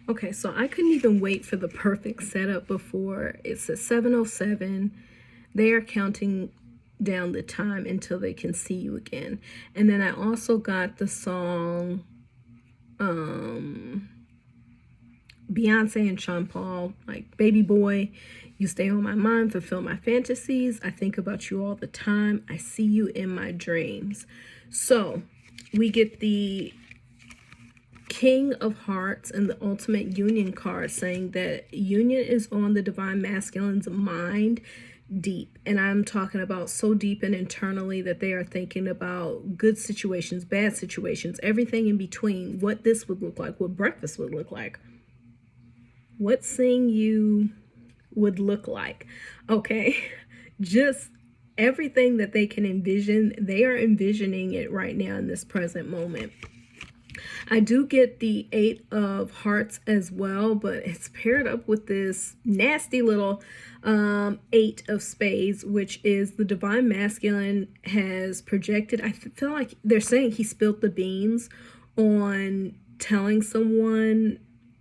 Okay, so I couldn't even wait for the perfect setup before it says 7:07. They are counting down the time until they can see you again. And then I also got the song Beyonce and Sean Paul, like Baby Boy, you stay on my mind, fulfill my fantasies. I think about you all the time. I see you in my dreams. So we get the King of Hearts and the Ultimate Union card saying that union is on the Divine Masculine's mind deep. And I'm talking about so deep and internally that they are thinking about good situations, bad situations, everything in between, what this would look like, what breakfast would look like, what seeing you would look like. Okay. Just everything that they can envision, they are envisioning it right now in this present moment. I do get the 8 of Hearts as well, but it's paired up with this nasty little 8 of Spades, which is the Divine Masculine has projected. I feel like they're saying he spilled the beans on telling someone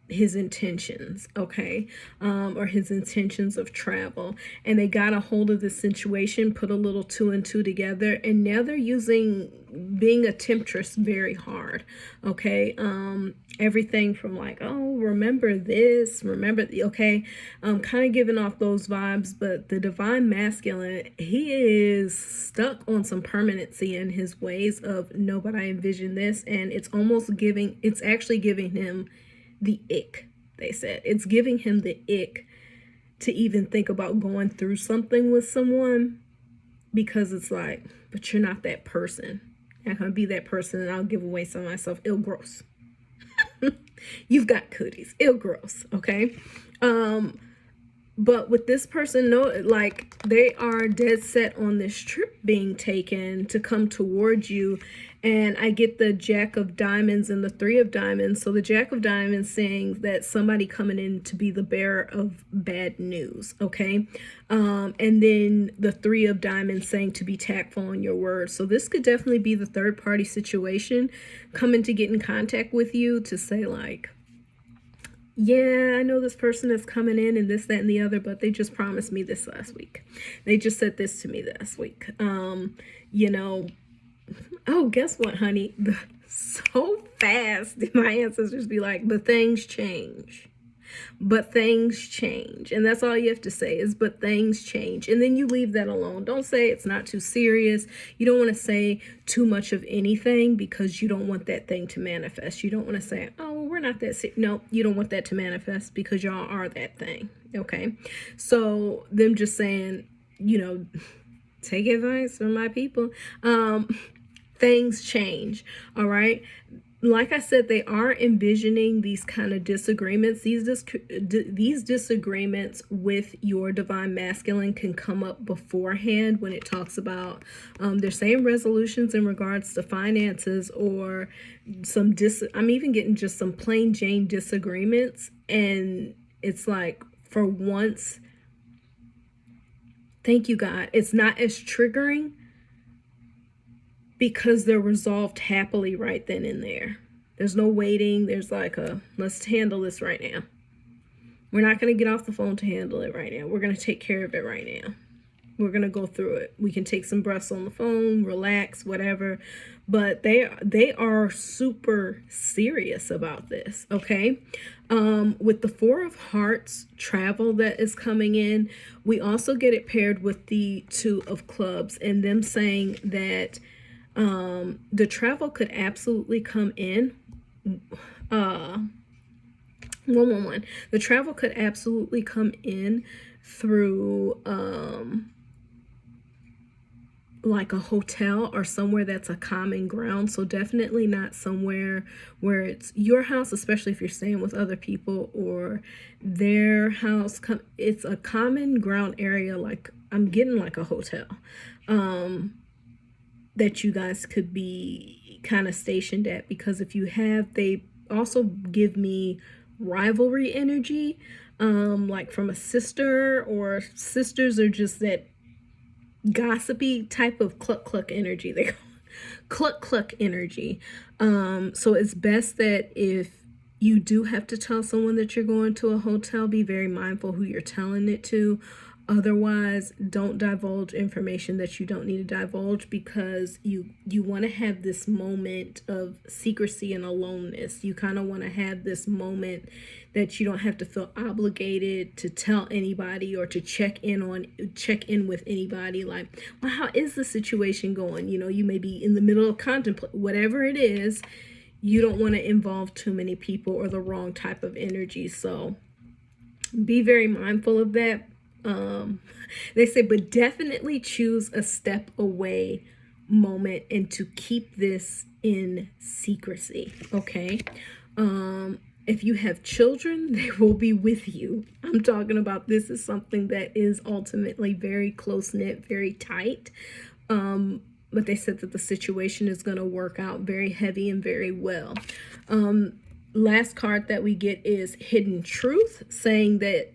his intentions, okay, or his intentions of travel, and they got a hold of the situation, put a little 2 and 2 together, and now they're using being a temptress very hard, okay. Everything from like, oh, remember this, remember okay, kind of giving off those vibes. But the Divine Masculine, he is stuck on some permanency in his ways of no, but I envision this, and it's actually giving him the ick. They said it's giving him the ick to even think about going through something with someone, because it's like, but you're not that person. You're not gonna be that person, and I'll give away some of myself. Ill gross. You've got cooties. Ill gross. Okay. But with this person, no, like they are dead set on this trip being taken to come towards you. And I get the Jack of Diamonds and the 3 of Diamonds. So the Jack of Diamonds saying that somebody coming in to be the bearer of bad news, okay? And then the 3 of Diamonds saying to be tactful on your words. So this could definitely be the third party situation coming to get in contact with you to say like, yeah, I know this person is coming in and this, that, and the other, but they just promised me this last week. They just said this to me last week. You know, oh, guess what, honey? So fast, my ancestors be like, but things change. But things change. And that's all you have to say is, but things change. And then you leave that alone. Don't say it's not too serious. You don't want to say too much of anything because you don't want that thing to manifest. You don't want to say, oh, we're not that serious. No, you don't want that to manifest because y'all are that thing. Okay. So them just saying, take advice from my people. Things change. All right. Like I said, they are envisioning these kind of disagreements. These disagreements with your Divine Masculine can come up beforehand when it talks about, they're saying resolutions in regards to finances, or I'm even getting just some plain Jane disagreements. And it's like, for once, thank you, God, it's not as triggering, because they're resolved happily right then and there. There's no waiting. There's like let's handle this right now. We're not going to get off the phone to handle it right now. We're going to take care of it right now. We're going to go through it. We can take some breaths on the phone, relax, whatever. But they are super serious about this, okay? With the 4 of Hearts travel that is coming in, we also get it paired with the 2 of Clubs, and them saying that the travel could absolutely come in. 111. The travel could absolutely come in through like a hotel or somewhere that's a common ground. So definitely not somewhere where it's your house, especially if you're staying with other people, or their house. It's a common ground area. Like I'm getting like a hotel. That you guys could be kind of stationed at, because if you have, they also give me rivalry energy, like from a sister, or sisters are just that gossipy type of cluck energy. They call cluck energy. So it's best that if you do have to tell someone that you're going to a hotel. Be very mindful who you're telling it to. Otherwise, don't divulge information that you don't need to divulge, because you want to have this moment of secrecy and aloneness. You kind of want to have this moment that you don't have to feel obligated to tell anybody or to check in with anybody, like, well, how is the situation going? You may be in the middle of contemplate whatever it is. You don't want to involve too many people or the wrong type of energy. So be very mindful of that. They say, but definitely choose a step away moment and to keep this in secrecy. Okay. If you have children, they will be with you. I'm talking about, this is something that is ultimately very close-knit, very tight. But they said that the situation is going to work out very heavy and very well. Last card that we get is Hidden Truth, saying that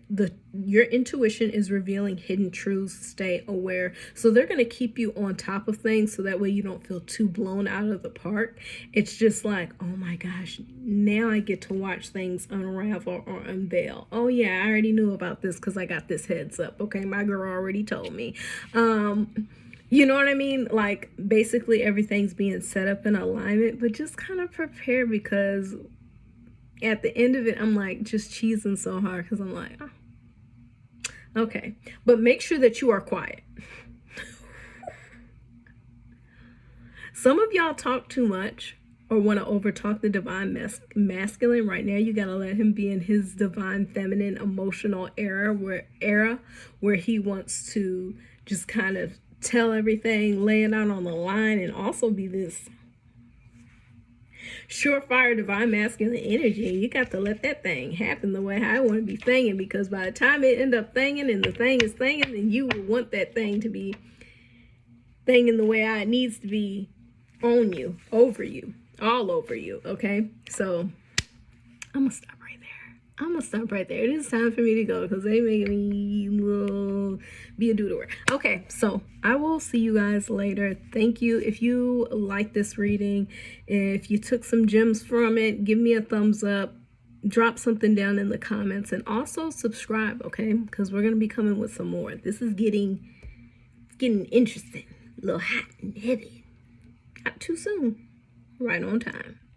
your intuition is revealing hidden truths. Stay aware. So they're going to keep you on top of things, so that way you don't feel too blown out of the park. It's just like, oh my gosh, now I get to watch things unravel or unveil. Oh yeah, I already knew about this because I got this heads up. Okay, my girl already told me. You know what I mean? Like, basically everything's being set up in alignment, but just kind of prepare, because at the end of it, I'm like just cheesing so hard, because I'm like, oh, okay. But make sure that you are quiet. Some of y'all talk too much or want to overtalk the divine masculine. Right now, you got to let him be in his divine feminine emotional era where he wants to just kind of tell everything, lay it out on the line, and also be this surefire divine masculine energy. You got to let that thing happen the way I want to be thinging, because by the time it end up thinging and the thing is thinging, then you will want that thing to be thinging the way it needs to be, on you, over you, all over you. Okay, so I'm gonna stop right there. It is time for me to go, because they making me be a doodler. Okay, so I will see you guys later. Thank you. If you like this reading, if you took some gems from it, give me a thumbs up, drop something down in the comments, and also subscribe, okay? Because we're gonna be coming with some more. This is getting interesting, a little hot and heavy. Not too soon, right on time.